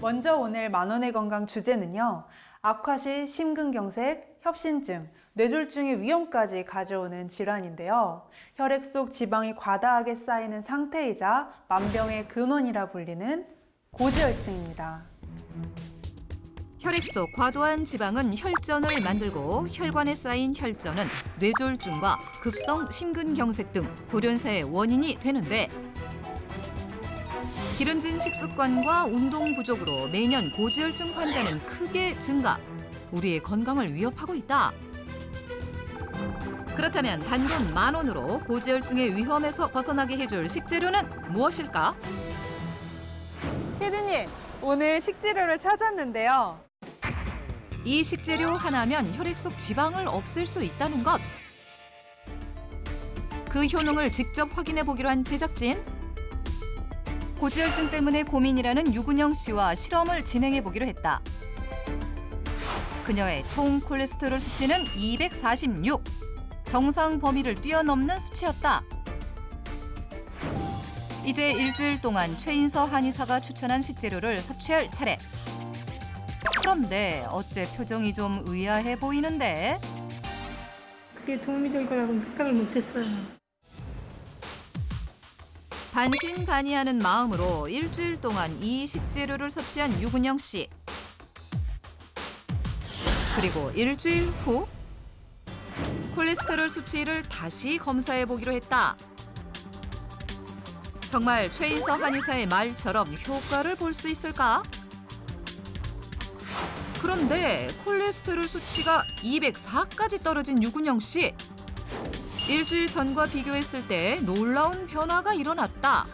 먼저 오늘 만원의 건강 주제는요. 악화시 심근경색, 협신증, 뇌졸중의 위험까지 가져오는 질환인데요. 혈액 속 지방이 과다하게 쌓이는 상태이자 만병의 근원이라 불리는 고지혈증입니다. 혈액 속 과도한 지방은 혈전을 만들고 혈관에 쌓인 혈전은 뇌졸중과 급성 심근경색 등 돌연사의 원인이 되는데 기름진 식습관과 운동 부족으로 매년 고지혈증 환자는 크게 증가, 우리의 건강을 위협하고 있다. 그렇다면 단돈 10,000원으로 고지혈증의 위험에서 벗어나게 해줄 식재료는 무엇일까? 피디님, 오늘 식재료를 찾았는데요. 이 식재료 하나면 혈액 속 지방을 없앨 수 있다는 것. 그 효능을 직접 확인해 보기로 한 제작진. 고지혈증 때문에 고민이라는 유근영 씨와 실험을 진행해 보기로 했다. 그녀의 총 콜레스테롤 수치는 246. 정상 범위를 뛰어넘는 수치였다. 이제 일주일 동안 최인서 한의사가 추천한 식재료를 섭취할 차례. 그런데 어째 표정이 좀 의아해 보이는데? 그게 도움이 될 거라고는 생각을 못했어요. 반신반의하는 마음으로 일주일 동안 이 식재료를 섭취한 유근영 씨. 그리고 일주일 후 콜레스테롤 수치를 다시 검사해 보기로 했다. 정말 최인서 한의사의 말처럼 효과를 볼 수 있을까? 그런데 콜레스테롤 수치가 204까지 떨어진 유근영 씨. 일주일 전과 비교했을 때 놀라운 변화가 일어났다.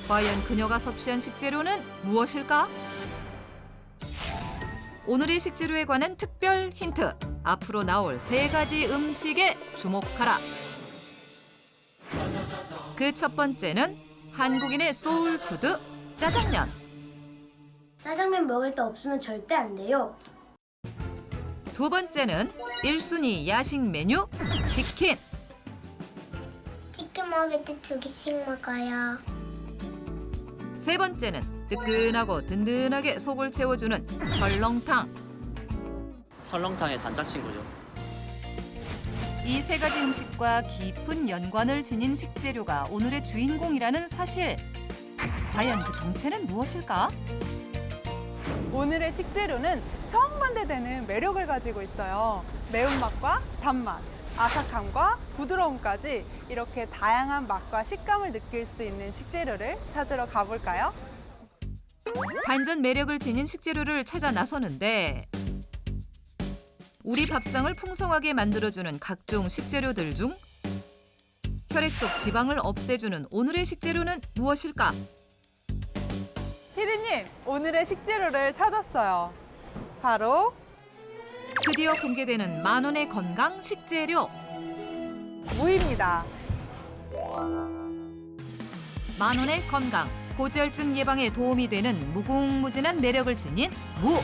과연 그녀가 섭취한 식재료는 무엇일까? 오늘의 식재료에 관한 특별 힌트. 앞으로 나올 3가지 음식에 주목하라. 그 첫 번째는 한국인의 소울푸드 짜장면. 짜장면 먹을 때 없으면 절대 안 돼요. 두 번째는 1순위 야식 메뉴 치킨. 치킨 먹을 때 2개씩 먹어요. 세 번째는 뜨끈하고 든든하게 속을 채워주는 설렁탕. 설렁탕의 단짝 친구죠. 이 3가지 음식과 깊은 연관을 지닌 식재료가 오늘의 주인공이라는 사실. 과연 그 정체는 무엇일까? 오늘의 식재료는 처음만대되는 매력을 가지고 있어요. 매운맛과 단맛, 아삭함과 부드러움까지 이렇게 다양한 맛과 식감을 느낄 수 있는 식재료를 찾으러 가볼까요? 반전 매력을 지닌 식재료를 찾아 나서는데 우리 밥상을 풍성하게 만들어주는 각종 식재료들 중 혈액 속 지방을 없애주는 오늘의 식재료는 무엇일까? 피디님, 오늘의 식재료를 찾았어요. 바로 드디어 공개되는 만원의 건강 식재료. 무입니다. 만원의 건강, 고지혈증 예방에 도움이 되는 무궁무진한 매력을 지닌 무.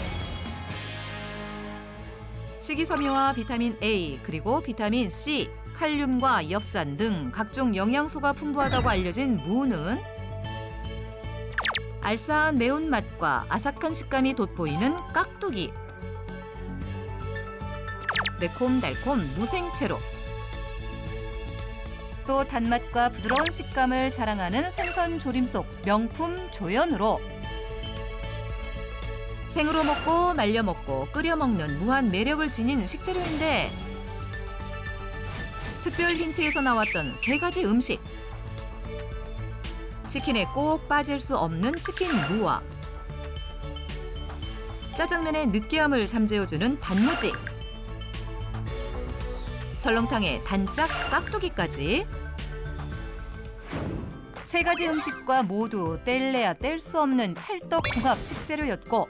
식이섬유와 비타민 A, 그리고 비타민 C, 칼륨과 엽산 등 각종 영양소가 풍부하다고 알려진 무는 알싸한 매운맛과 아삭한 식감이 돋보이는 깍두기, 매콤달콤 무생채로, 또 단맛과 부드러운 식감을 자랑하는 생선 조림 속 명품 조연으로 생으로 먹고 말려 먹고 끓여 먹는 무한 매력을 지닌 식재료인데 특별 힌트에서 나왔던 3가지 음식. 치킨에 꼭 빠질 수 없는 치킨 무와 짜장면의 느끼함을 잠재워주는 단무지, 설렁탕의 단짝 깍두기까지 3가지 음식과 모두 뗄래야 뗄 수 없는 찰떡궁합 식재료였고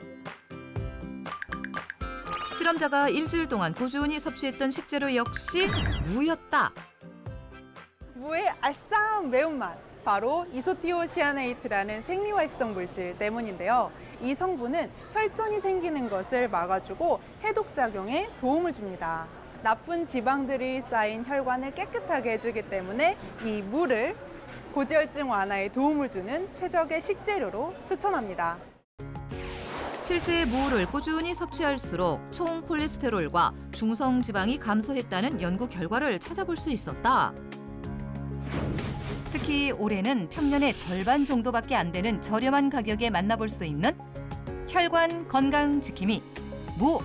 실험자가 일주일 동안 꾸준히 섭취했던 식재료 역시 무였다. 무의 알싸한 매운맛, 바로 이소티오시아네이트라는 생리활성 물질 때문인데요. 이 성분은 혈전이 생기는 것을 막아주고 해독작용에 도움을 줍니다. 나쁜 지방들이 쌓인 혈관을 깨끗하게 해주기 때문에 이 무를 고지혈증 완화에 도움을 주는 최적의 식재료로 추천합니다. 실제 무를 꾸준히 섭취할수록 총 콜레스테롤과 중성 지방이 감소했다는 연구 결과를 찾아볼 수 있었다. 특히 올해는 평년의 절반 정도밖에 안 되는 저렴한 가격에 만나볼 수 있는 혈관 건강 지킴이 무.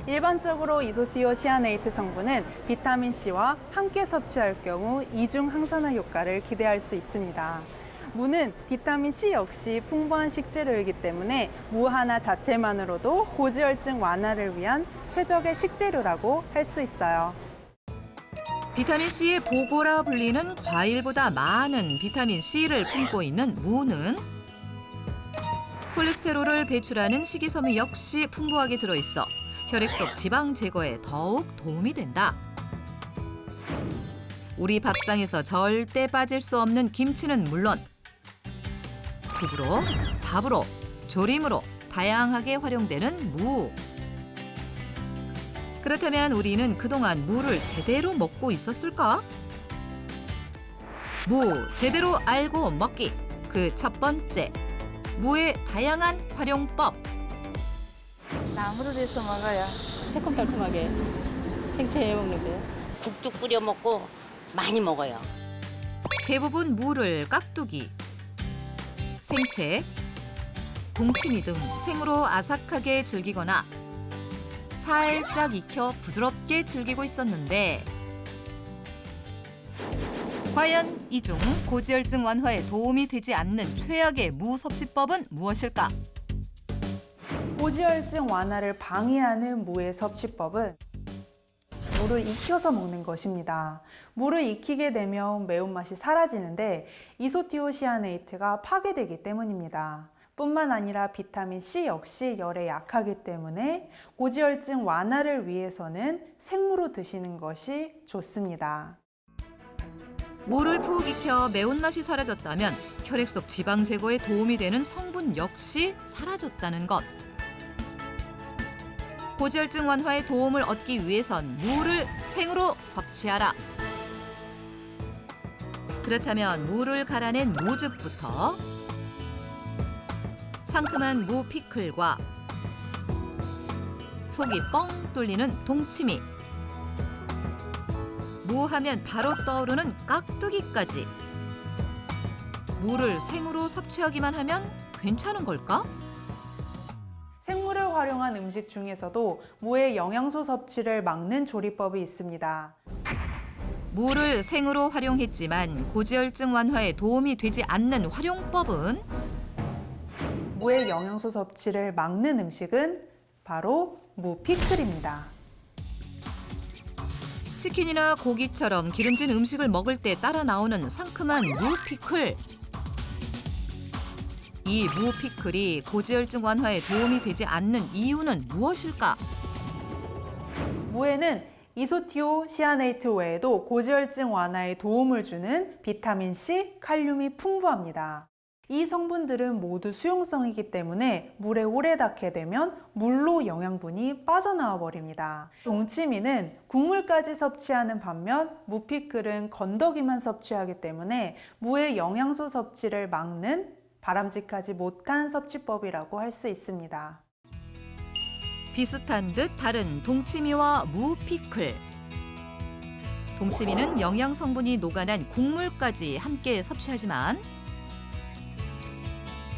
일반적으로 이소티오시아네이트 성분은 비타민C와 함께 섭취할 경우 이중 항산화 효과를 기대할 수 있습니다. 무는 비타민C 역시 풍부한 식재료이기 때문에 무 하나 자체만으로도 고지혈증 완화를 위한 최적의 식재료라고 할 수 있어요. 비타민C의 보고라 불리는 과일보다 많은 비타민C를 품고 있는 무는 콜레스테롤을 배출하는 식이섬유 역시 풍부하게 들어있어 혈액 속 지방 제거에 더욱 도움이 된다. 우리 밥상에서 절대 빠질 수 없는 김치는 물론 국으로, 밥으로, 조림으로 다양하게 활용되는 무. 그렇다면 우리는 그동안 무를 제대로 먹고 있었을까? 무 제대로 알고 먹기. 그 첫 번째, 무의 다양한 활용법. 나무로 돼서 먹어요. 새콤달콤하게 생채 먹는 거. 국도 끓여 먹고 많이 먹어요. 대부분 무를 깍두기, 생채, 동치미 등 생으로 아삭하게 즐기거나 살짝 익혀 부드럽게 즐기고 있었는데 과연 이 중 고지혈증 완화에 도움이 되지 않는 최악의 무 섭취법은 무엇일까? 고지혈증 완화를 방해하는 무의 섭취법은 무를 익혀서 먹는 것입니다. 무를 익히게 되면 매운맛이 사라지는데 이소티오시아네이트가 파괴되기 때문입니다. 뿐만 아니라 비타민C 역시 열에 약하기 때문에 고지혈증 완화를 위해서는 생무로 드시는 것이 좋습니다. 무를 푹 익혀 매운맛이 사라졌다면 혈액 속 지방 제거에 도움이 되는 성분 역시 사라졌다는 것. 고지혈증 완화에 도움을 얻기 위해선 무를 생으로 섭취하라. 그렇다면 무를 갈아낸 무즙부터 상큼한 무 피클과 속이 뻥 뚫리는 동치미, 무 하면 바로 떠오르는 깍두기까지 무를 생으로 섭취하기만 하면 괜찮은 걸까? 생무를 활용한 음식 중에서도 무의 영양소 섭취를 막는 조리법이 있습니다. 무를 생으로 활용했지만 고지혈증 완화에 도움이 되지 않는 활용법은 무의 영양소 섭취를 막는 음식은 바로 무 피클입니다. 치킨이나 고기처럼 기름진 음식을 먹을 때 따라 나오는 상큼한 무 피클. 이 무 피클이 고지혈증 완화에 도움이 되지 않는 이유는 무엇일까? 무에는 이소티오시아네이트 외에도 고지혈증 완화에 도움을 주는 비타민C, 칼륨이 풍부합니다. 이 성분들은 모두 수용성이기 때문에 물에 오래 닿게 되면 물로 영양분이 빠져나와 버립니다. 동치미는 국물까지 섭취하는 반면 무피클은 건더기만 섭취하기 때문에 무의 영양소 섭취를 막는 바람직하지 못한 섭취법이라고 할 수 있습니다. 비슷한 듯 다른 동치미와 무 피클. 동치미는 영양 성분이 녹아난 국물까지 함께 섭취하지만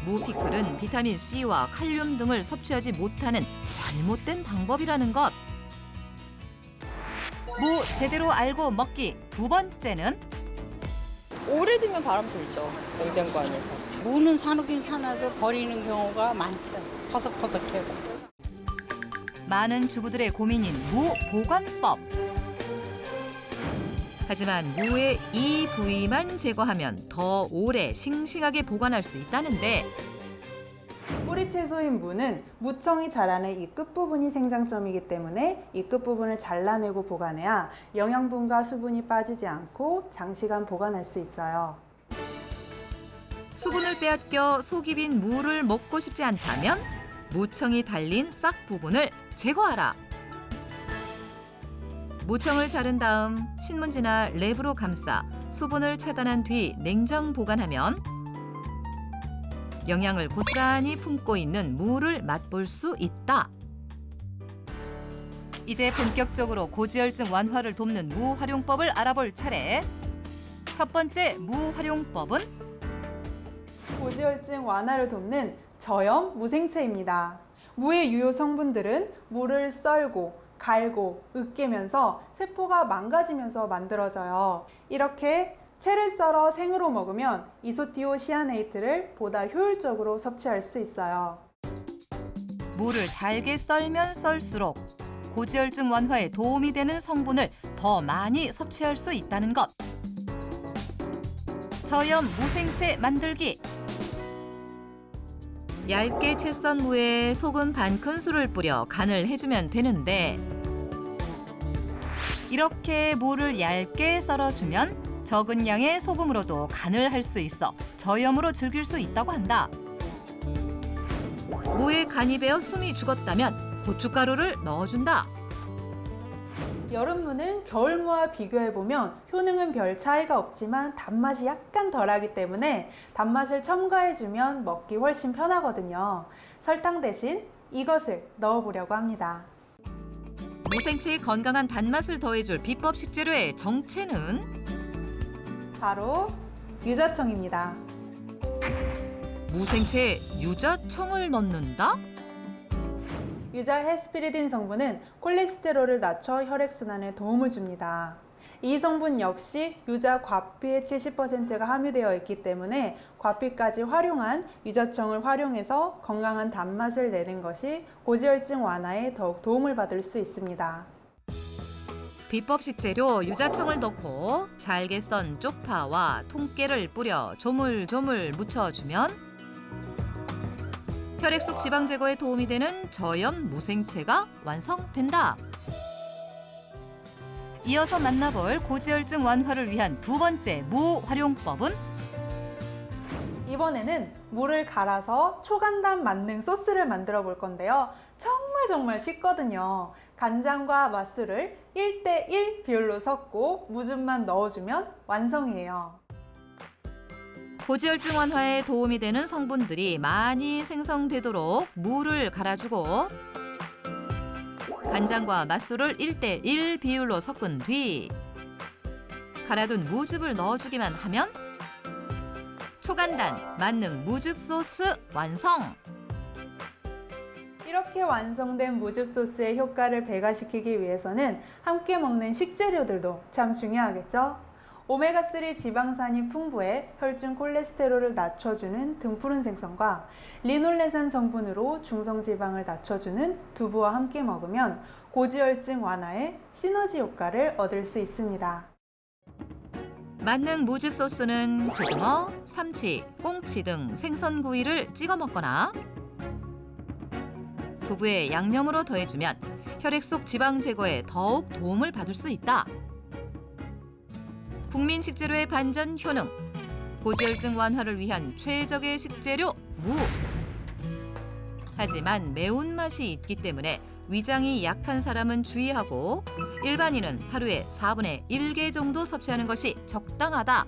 무 피클은 비타민 C와 칼륨 등을 섭취하지 못하는 잘못된 방법이라는 것. 무 제대로 알고 먹기 두 번째는 오래 두면 바람 들죠. 냉장고 안에서. 무는 사놓긴 사놔도 버리는 경우가 많죠. 퍼석퍼석해서. 많은 주부들의 고민인 무 보관법. 하지만 무의 이 부위만 제거하면 더 오래 싱싱하게 보관할 수 있다는데 뿌리 채소인 무는 무청이 자라는 이 끝부분이 생장점이기 때문에 이 끝부분을 잘라내고 보관해야 영양분과 수분이 빠지지 않고 장시간 보관할 수 있어요. 수분을 빼앗겨 속이 빈 무를 먹고 싶지 않다면 무청이 달린 싹 부분을 제거하라. 무청을 자른 다음 신문지나 랩으로 감싸 수분을 차단한 뒤 냉장 보관하면 영양을 고스란히 품고 있는 무를 맛볼 수 있다. 이제 본격적으로 고지혈증 완화를 돕는 무 활용법을 알아볼 차례. 첫 번째 무 활용법은 고지혈증 완화를 돕는 저염 무생채입니다. 무의 유효 성분들은 무를 썰고 갈고 으깨면서 세포가 망가지면서 만들어져요. 이렇게 채를 썰어 생으로 먹으면 이소티오시아네이트를 보다 효율적으로 섭취할 수 있어요. 무를 잘게 썰면 썰수록 고지혈증 완화에 도움이 되는 성분을 더 많이 섭취할 수 있다는 것. 저염 무생채 만들기. 얇게 채 썬 무에 소금 반 큰술을 뿌려 간을 해주면 되는데 이렇게 무를 얇게 썰어주면 적은 양의 소금으로도 간을 할 수 있어 저염으로 즐길 수 있다고 한다. 무에 간이 배어 숨이 죽었다면 고춧가루를 넣어준다. 여름무는 겨울무와 비교해보면 효능은 별 차이가 없지만 단맛이 약간 덜하기 때문에 단맛을 첨가해주면 먹기 훨씬 편하거든요. 설탕 대신 이것을 넣어보려고 합니다. 무생채의 건강한 단맛을 더해줄 비법 식재료의 정체는 바로 유자청입니다. 무생채에 유자청을 넣는다? 유자 헤스피리딘 성분은 콜레스테롤을 낮춰 혈액순환에 도움을 줍니다. 이 성분 역시 유자 과피의 70%가 함유되어 있기 때문에 과피까지 활용한 유자청을 활용해서 건강한 단맛을 내는 것이 고지혈증 완화에 더욱 도움을 받을 수 있습니다. 비법 식재료 유자청을 넣고 잘게 썬 쪽파와 통깨를 뿌려 조물조물 묻혀주면 혈액 속 지방 제거에 도움이 되는 저염 무생채가 완성된다. 이어서 만나볼 고지혈증 완화를 위한 두 번째 무 활용법은 이번에는 무를 갈아서 초간단 만능 소스를 만들어 볼 건데요. 정말 쉽거든요. 간장과 맛술을 1:1 비율로 섞고 무즙만 넣어주면 완성이에요. 고지혈증 완화에 도움이 되는 성분들이 많이 생성되도록 무를 갈아주고 간장과 맛술을 1:1 비율로 섞은 뒤 갈아둔 무즙을 넣어주기만 하면 초간단 만능 무즙 소스 완성! 이렇게 완성된 무즙 소스의 효과를 배가시키기 위해서는 함께 먹는 식재료들도 참 중요하겠죠? 오메가3 지방산이 풍부해 혈중 콜레스테롤을 낮춰주는 등푸른 생선과 리놀레산 성분으로 중성지방을 낮춰주는 두부와 함께 먹으면 고지혈증 완화에 시너지 효과를 얻을 수 있습니다. 만능 무즙 소스는 고등어, 삼치, 꽁치 등 생선구이를 찍어 먹거나 두부에 양념으로 더해주면 혈액 속 지방 제거에 더욱 도움을 받을 수 있다. 국민 식재료의 반전 효능, 고지혈증 완화를 위한 최적의 식재료 무. 하지만 매운맛이 있기 때문에 위장이 약한 사람은 주의하고 일반인은 하루에 4분의 1개 정도 섭취하는 것이 적당하다.